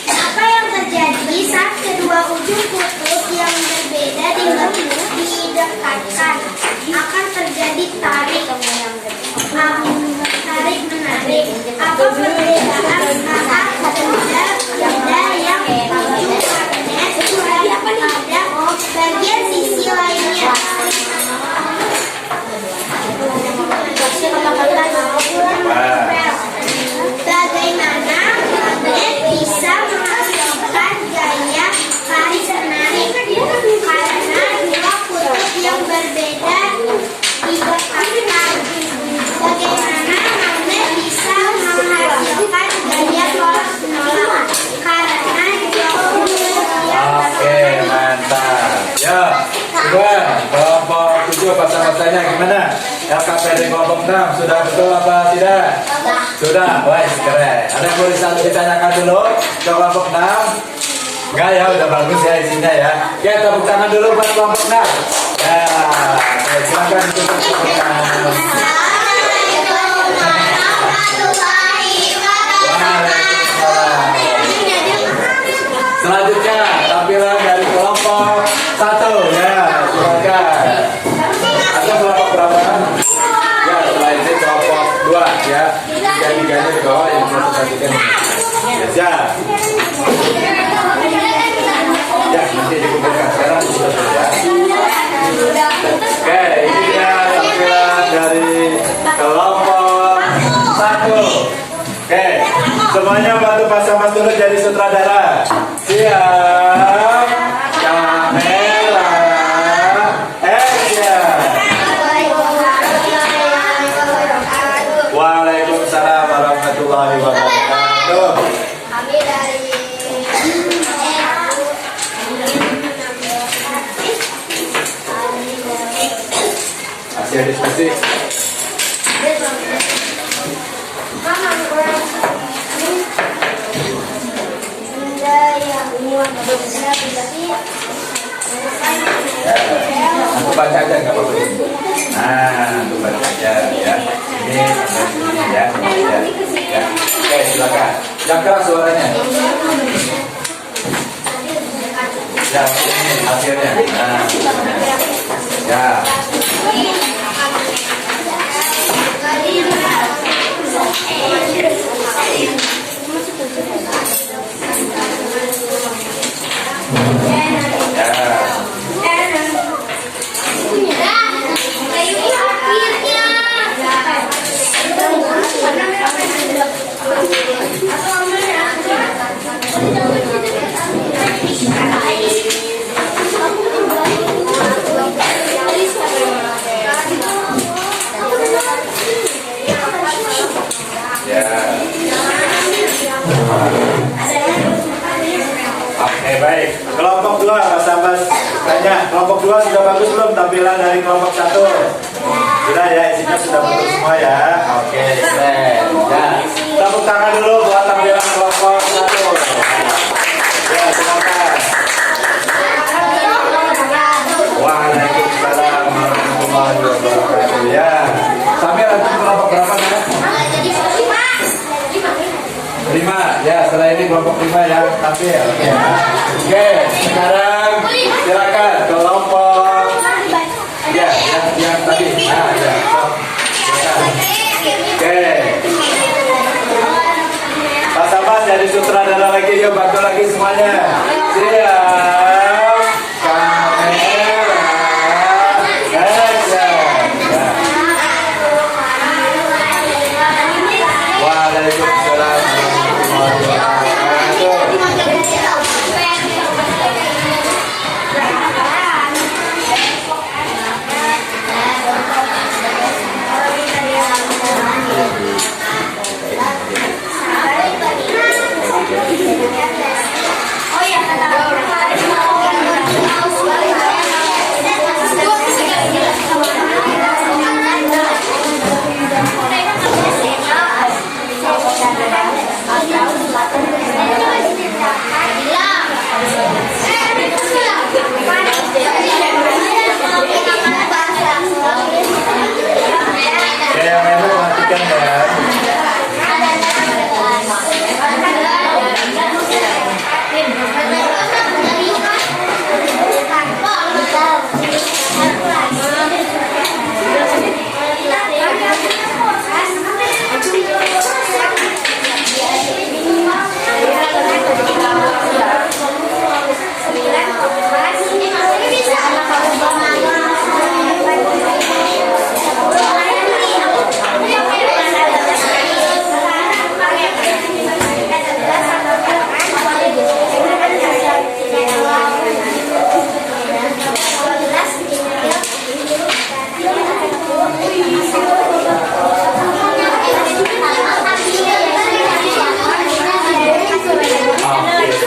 Apa yang terjadi saat kedua ujung kutub yang berbeda didekatkan? Akan terjadi tarik menarik. Apa perbedaan saat benda yang ujung magnet pada bagian sisi lainnya? Bagaimana magnet bisa menghasilkan gaya tarik menarik? Karena dua kutub yang berbeda didekatkan. Bagaimana magnet bisa menghasilkan gaya tolak menolak? Karena dua kutub yang Oke, mantap. Ya, coba kelompok 7 pasang-pasangnya gimana? LKPD kelompok 6 sudah betul apa tidak? Sudah, baik, keren. Ada yang boleh satu ditanyakan dulu ke kelompok 6? Enggak ya, udah bagus ya isinya ya. Oke, tepuk tangan dulu buat kelompok 6. Ya, oke, silakan ditutup tepuk tangan. Waalaikumsalam. Selanjutnya tampilan dari kelompok 1 ya, silakan. Ada kelompok berapa? Ya, setelah ini kelompok 2 ya. Tiga-tiganya di bawah yang satu sajikan. Ya, siap. Ya, nanti dikumpulkan sekarang sudah ya. Oke, ini dia tampilan dari kelompok 1. Oke, semuanya bantu pasang dulu jadi sutradara. Siap. Kamera. Action. Waalaikumsalam warahmatullahi wabarakatuh. Kami dari Masih ada diskusi. Aku baca aja nggak apa-apa. Nah, aku baca aja ya. Ini ya, ya. Oke, silakan. Yang keras suaranya. Ya, ini hasilnya. Nah, ya. Ya. Oke, baik. Kelompok 2, Mas Abbas tanya, kelompok 2 sudah bagus belum tampilan dari kelompok 1? Sudah ya, isinya sudah bagus semua ya. Oke, keren. Ya, tepuk tangan dulu buat tampilan kelompok 1. Ya, silakan. Waalaikumsalam warahmatullahi wabarakatuh. Ya, sampai lanjut kelompok berapa ya? 5. Ya, setelah ini kelompok 5 ya, tampil. Oke, sekarang silakan kelompok. Ya, yang tadi. Nah, ya. Oke. Pas Abbas jadi sutradara lagi, yuk bantu lagi semuanya. Siap. Kamera. Action. Ya. Waalaikumsalam warahmatullahi wabarakatuh. Oke, yang lainnya perhatikan ya.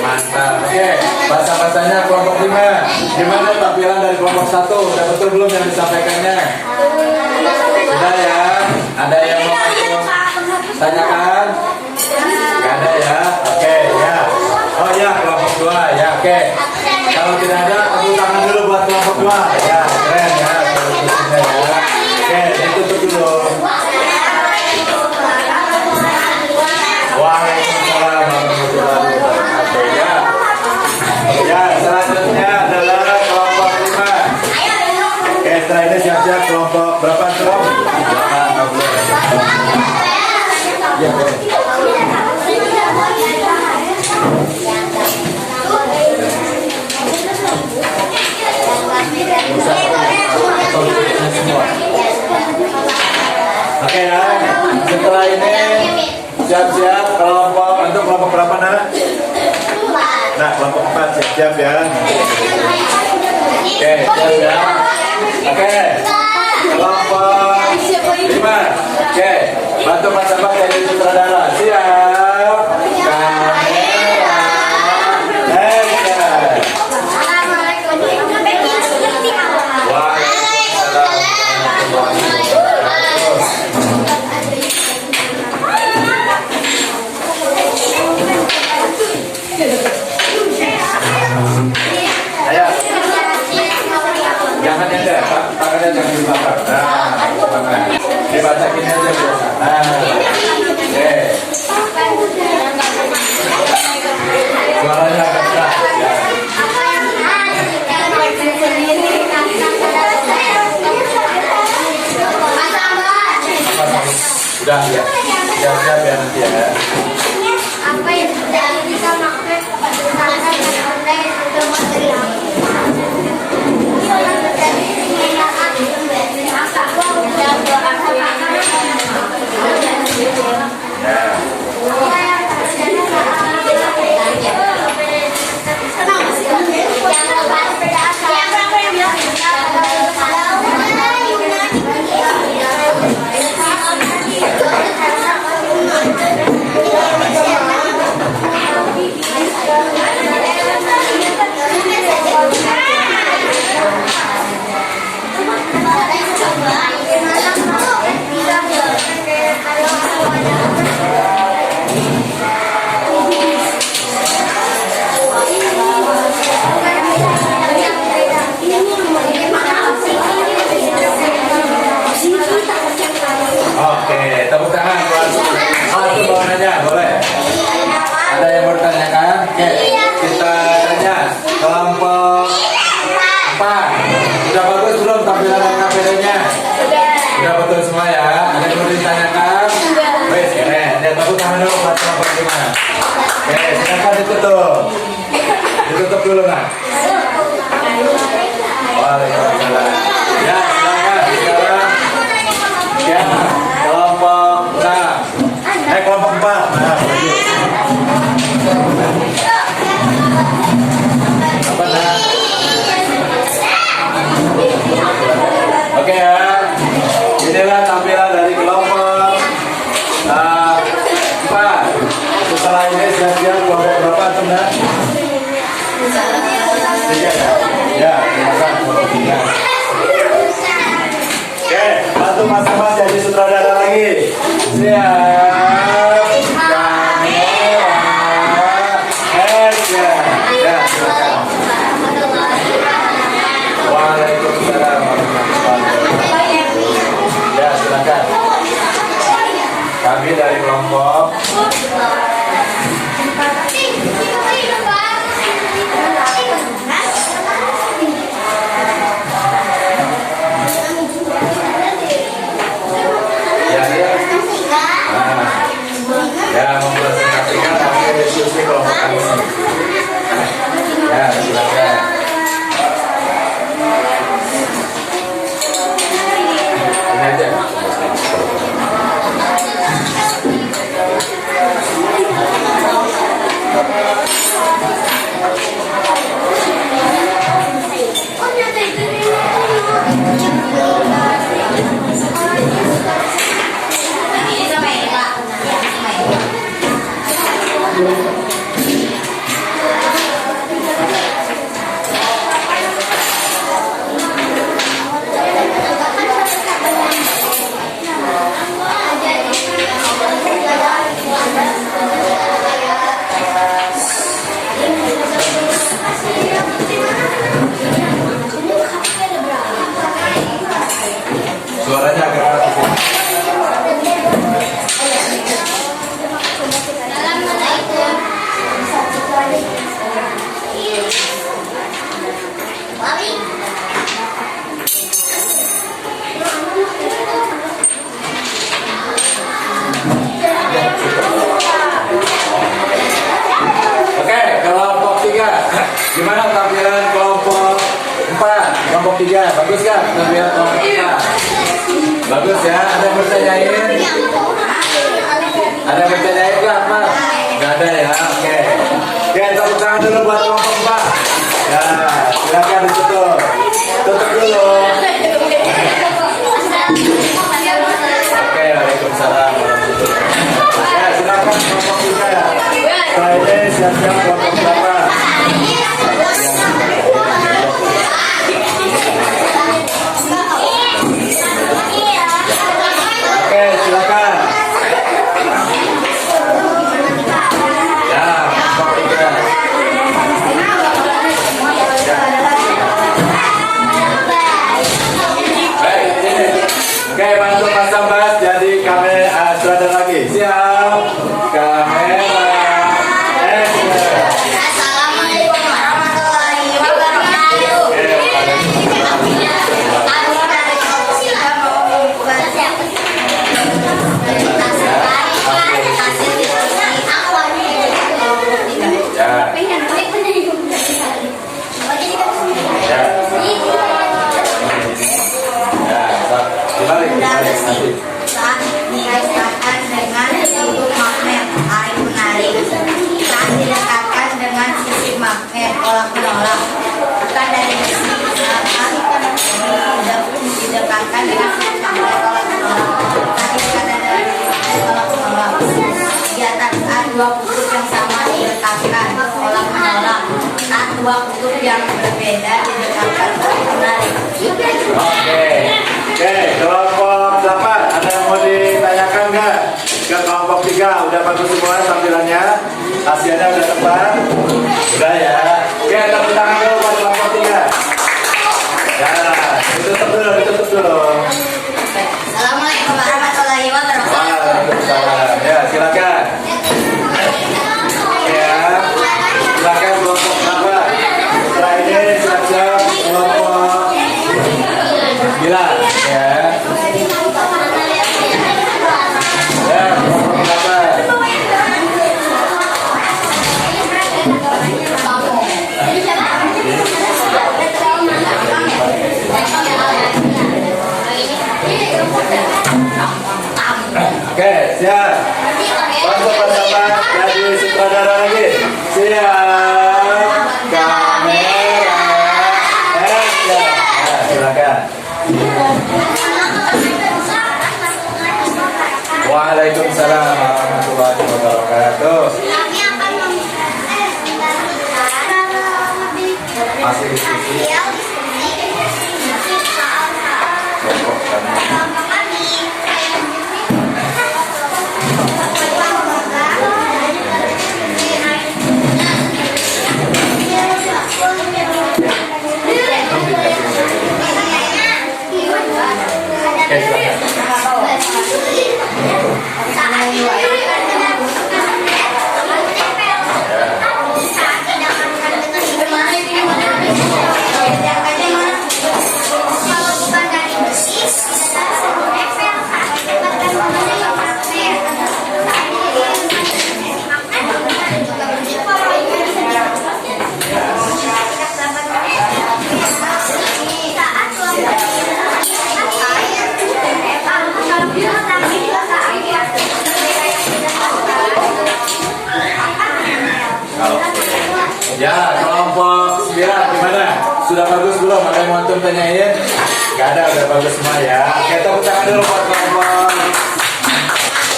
Mantap. Oke, bahasa-bahasanya kelompok 5. Gimana tampilan dari kelompok 1? Udah betul belum yang disampaikannya? Sudah ya? Ada yang mau tanyakan? Gak ada ya? Oke, ya. Oh ya, kelompok 2 ya. Oke. Kalau tidak ada, tepuk tangan dulu buat kelompok 2. Ya, keren ya. Oke, ditutup dulu. Waalaikumsalam warahmatullahi wabarakatuh. Ya, selanjutnya adalah kelompok 5. Oke, setelah ini siap-siap kelompok berapa kelompok? Ya, boleh. Oke ya, setelah ini siap-siap kelompok untuk kelompok berapa nak? Nah, kelompok 4 siap-siap ya. Oke, siap-siap. Oke, kelompok 5. Oke, bantu Mas Abbas jadi sutradara. Siap. Kamera. Action. Ayo. Jangan nyender, tangannya jangan dibakar. Nah, dibacakin aja biasa. Nah, oke. Suaranya agak keras. Ya. Sudah ya. Siap-siap ya nanti ya. Apa yang tidak bisa makan Ya. tepuk tangan buat satu bangunannya, boleh? Ada yang bertanyakan? Oke, kita tanya kelompok 4. Sudah bagus belum tampilan KPD-nya? Sudah betul semua ya? Ada yang mau ditanyakan? Wes, keren. Ya, tepuk tangan dulu buat kelompok 5. Oke, silakan ditutup. Ditutup dulu, nah. Waalaikumsalam. Ya, silakan sekarang. Ya, kelompok 6. Kelompok 4. Nah, apa nah? Oke ya. Inilah tampilan dari kelompok 4. Setelah ini siap-siap kelompok berapa teman? 3 ya? Ya, terima kasih kelompok 3. Oke, bantu mas-mas jadi sutradara lagi. Siap. Kamera. Action. Ya, silakan. Waalaikumsalam warahmatullahi wabarakatuh. Ya, silakan. Kami dari kelompok ya mempresentasikan hasil diskusi kelompok kami. Ya, silakan. Ini aja. Suaranya agak keras. Oke, kelompok 3. Gimana tampilan kelompok 4? Kelompok 3, bagus kan tampilan kelompok 4? Bagus ya, ada yang bertanyain? Ada yang bertanyain nggak, Mas? Nggak ada ya, oke. Oke, tepuk tangan dulu buat kelompok 4. Ya, silakan ditutup. Tutup dulu. Oke, waalaikumsalam warahmatullahi wabarakatuh. Ya, silakan kelompok 3 ya. Setelah ini siap-siap kelompok berapa? Oke, silakan. Ya, kelompok 3. Baik, ini. Oke, bantu Mas Sambas jadi kamera sutradara lagi. Siap. Kamera. Assalamualaikum warahmatullahi wabarakatuh. Ya. Dibalik nanti. Saat dikaitan dengan bentuk magnet tarik menarik, saat didekatkan dengan sisi magnet tolak menolak, tekan dari besi saat didekatkan dengan sisi magnet tolak menolak, saat didekatkan dengan sisi magnet tolak menolak. Kegiatan saat dua kutub yang sama didekatkan tolak menolak, saat dua kutub yang berbeda didekatkan tarik menarik. Oke, kelompok 8 ada yang mau ditanyakan nggak? Ke kelompok 3 udah bagus semua tampilannya, hasilnya udah tepat, udah ya. Oke, tepuk tangan dulu buat kelompok 3. Ya, ditutup dulu. Assalamualaikum warahmatullahi wabarakatuh. Oke, siap. Bantu bersama jadi sutradara lagi. Siap. Kamera. Action. Nah, silakan. Waalaikumsalam warahmatullahi wabarakatuh. Masih diskusi. Kelompok kami. Oke, silakan. Ya, kelompok 9 gimana? Sudah bagus belum? Ada yang mau antum tanyain? Gak ada, udah bagus semua ya. Oke, tepuk tangan dulu buat kelompok.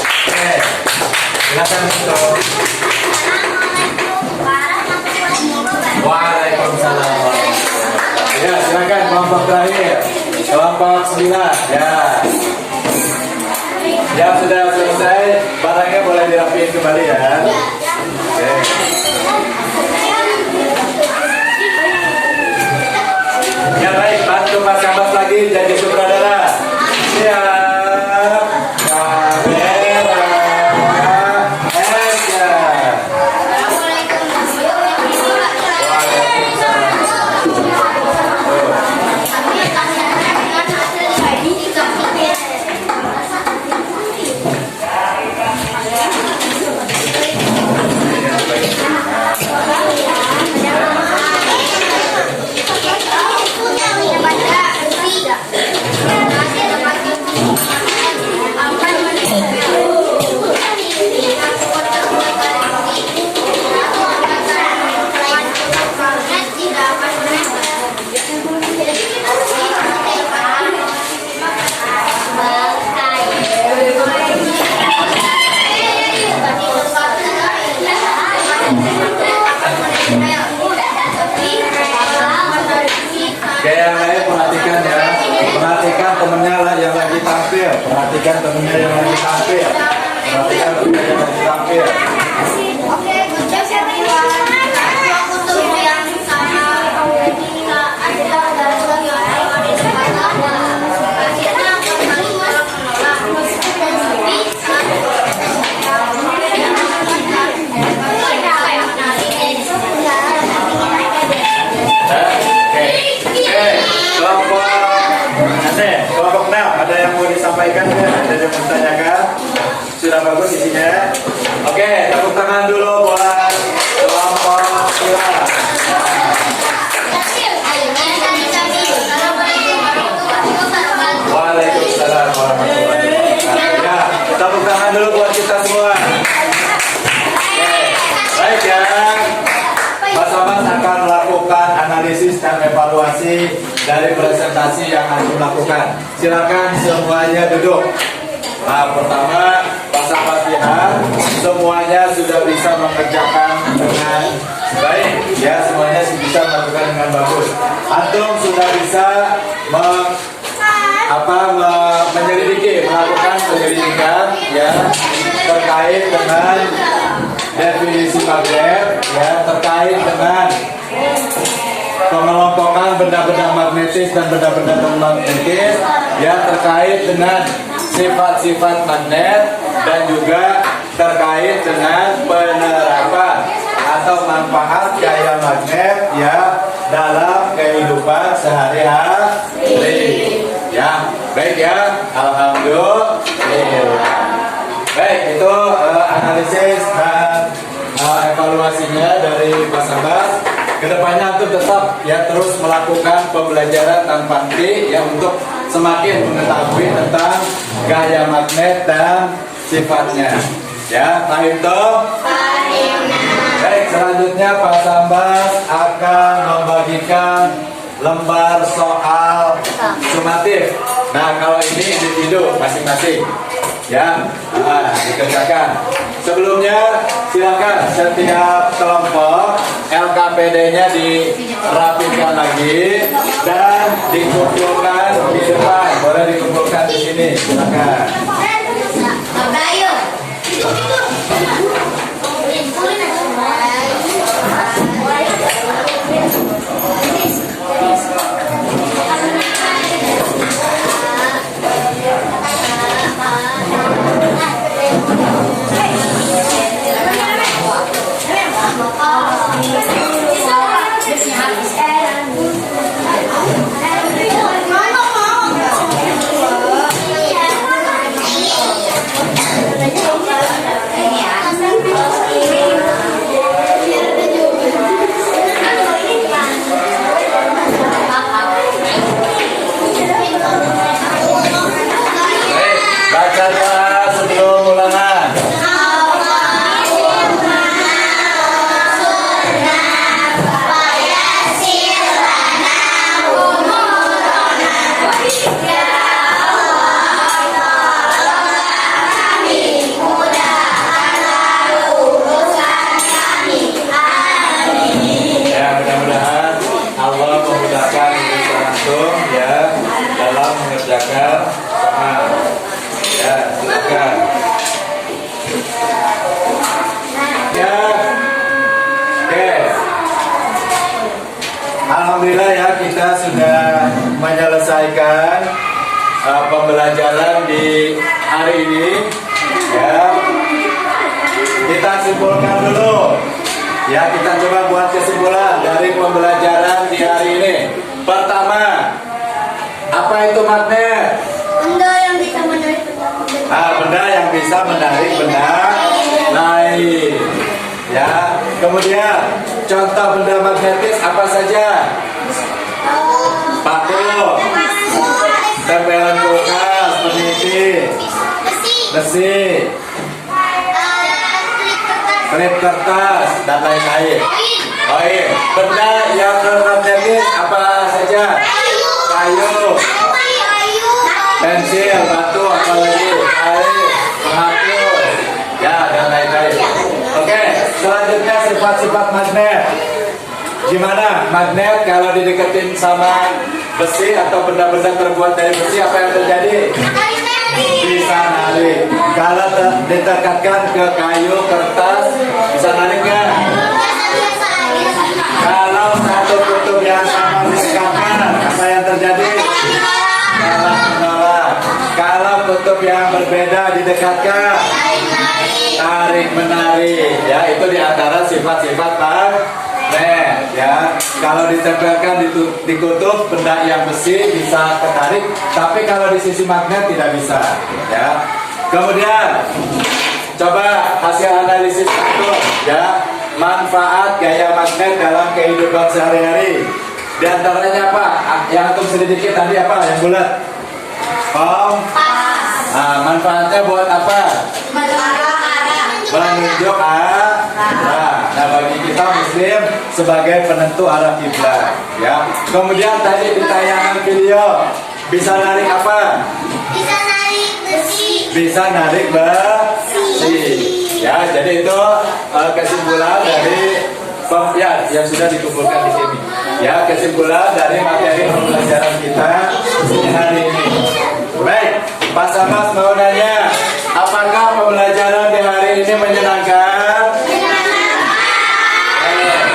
Oke, silakan untuk. Waalaikumsalam warahmatullahi wabarakatuh. Ya, silakan kelompok terakhir. Kelompok 9, ya. Yang sudah selesai, barangnya boleh dirapiin kembali ya. Oke. Ya baik, bantu Mas Abbas lagi jadi sutradara. Siap. Kamera. Action. Oke, yang lain perhatikan ya. Perhatikan temennya lah yang lagi tampil. Perhatikan temennya yang lagi tampil. Perhatikan temennya yang lagi tampil. Oke, siapa yang Kelompok 6, ada yang mau disampaikan ya? Ada yang mau ditanyakan? Sudah bagus isinya. Oke, tepuk tangan dulu buat kelompok 9. Waalaikumsalam warahmatullahi wabarakatuh. Ya, tepuk tangan dulu buat kita semua. Oke, baik ya. Mas Abbas akan melakukan analisis dan evaluasi dari presentasi yang antum lakukan. Silakan semuanya duduk. Nah, pertama, Mas Abbas lihat semuanya sudah bisa mengerjakan dengan baik, ya semuanya bisa melakukan dengan bagus. Antum sudah bisa menyelidiki, melakukan penyelidikan, ya terkait dengan definisi magnet, ya terkait dengan pengelompokan benda-benda magnetis dan benda-benda non-magnetis, ya terkait dengan sifat-sifat magnet dan juga terkait dengan penerapan atau manfaat gaya magnet ya dalam kehidupan sehari-hari. Ya, baik ya, alhamdulillah. Baik, itu analisis dan evaluasinya dari Mas Abbas. Kedepannya untuk tetap ya terus melakukan pembelajaran tanpa henti ya untuk semakin mengetahui tentang gaya magnet dan sifatnya. Ya, paham toh? Baik, selanjutnya Pak Sambas akan membagikan lembar soal sumatif. Nah, kalau ini individu masing-masing, ya, dikerjakan. Sebelumnya, silakan setiap kelompok LKPD-nya dirapikan lagi dan dikumpulkan di depan. Boleh dikumpulkan di sini, silakan. Baca doa sebelum ulangan. Ya, mudah-mudahan Allah memudahkan urusan antum ya dalam mengerjakan soal. Ya, silakan. Ya, oke. Alhamdulillah ya, kita sudah menyelesaikan pembelajaran di hari ini. Ya, kita simpulkan dulu. Ya, kita coba buat kesimpulan dari pembelajaran di hari ini. Pertama, apa itu magnet? Benda yang bisa menarik Benda yang bisa menarik benda lain. Ya, kemudian contoh benda magnetis apa saja? Paku, tempelan kulkas, peniti, besi, klip kertas, dan lain-lain. Baik, benda yang magnetis apa saja? Kayu, pensil, batu, apalagi air, penghapus, ya, dan lain-lain. Oke, selanjutnya sifat-sifat magnet. Gimana magnet kalau dideketin sama besi atau benda-benda terbuat dari besi, apa yang terjadi? Bisa narik. Kalau didekatkan ke kayu, kertas, bisa narik nggak? Kalau satu kutub yang sama didekatkan, apa yang terjadi? Menolak. Kalau kutub yang berbeda didekatkan, tarik menarik. Ya, itu diantara sifat-sifat magnet. Ya, kalau ditempelkan di kutub benda yang besi bisa ketarik, tapi kalau di sisi magnet tidak bisa. Ya. Kemudian coba hasil analisis itu, ya, manfaat gaya magnet dalam kehidupan sehari-hari. Di antaranya apa? Yang antum sedikit tadi apa? Yang bulat. Manfaatnya buat apa? Menunjuk arah. Nah, bagi kita Muslim sebagai penentu arah kiblat. Ya. Kemudian tadi di tayangan video bisa narik apa? Bisa narik besi. Bisa narik besi. Ya, jadi itu kesimpulan dari yang sudah dikumpulkan di sini. Ya, kesimpulan dari materi pembelajaran kita hari ini. Baik, Pak Samas mau nanya, apakah pembelajaran di hari ini menyenangkan?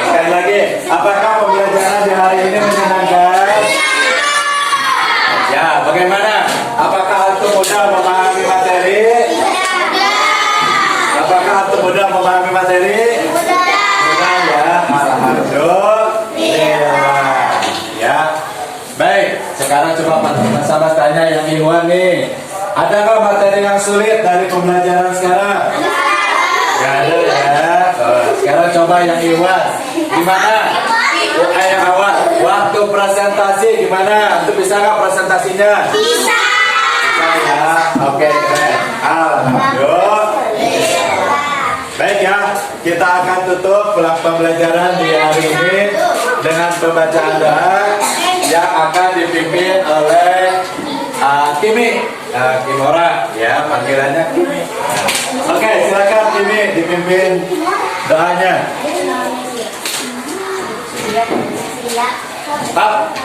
Sekali lagi, apakah pembelajaran di hari ini menyenangkan? Ya, bagaimana? Apakah antum mudah memahami materi? Apakah antum mudah memahami materi? Ya, alhamdulillah. Ya, baik. Sekarang coba Pak Samas tanya yang Iwan nih. Ada nggak materi yang sulit dari pembelajaran sekarang? Gak ada ya. Sekarang coba yang Iwan. Gimana? Yang awal. Waktu presentasi gimana? Itu bisa nggak presentasinya? Bisa ya. Oke, keren. Alhamdulillah. Kita akan tutup pembelajaran di hari ini dengan pembacaan doa yang akan dipimpin oleh Kimi, Kimora, ya panggilannya Kimi. Oke, silakan Kimi dipimpin doanya. Stop.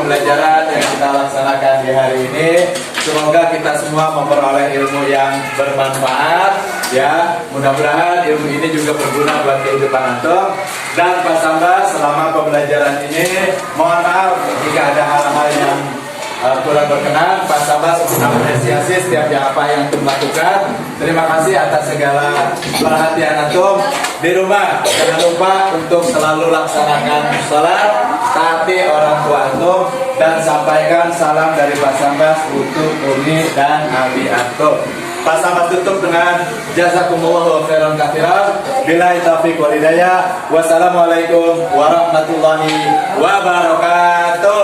Pembelajaran yang kita laksanakan di hari ini, semoga kita semua memperoleh ilmu yang bermanfaat, ya. Mudah-mudahan ilmu ini juga berguna buat kehidupan antum. Dan Pak Samba, selama pembelajaran ini, mohon maaf jika ada hal-hal yang kurang berkenan. Pak Samba mengapresiasi setiap apa yang antum lakukan. Terima kasih atas segala perhatian antum. Di rumah jangan lupa untuk selalu laksanakan sholat, taati orang tua antum, dan sampaikan salam dari Pak Sambas untuk Umi dan Abi antum. Pak Sambas tutup dengan jazakumullahu khairan katsiran. Billahi taufiq wal hidayah. Wassalamualaikum warahmatullahi wabarakatuh.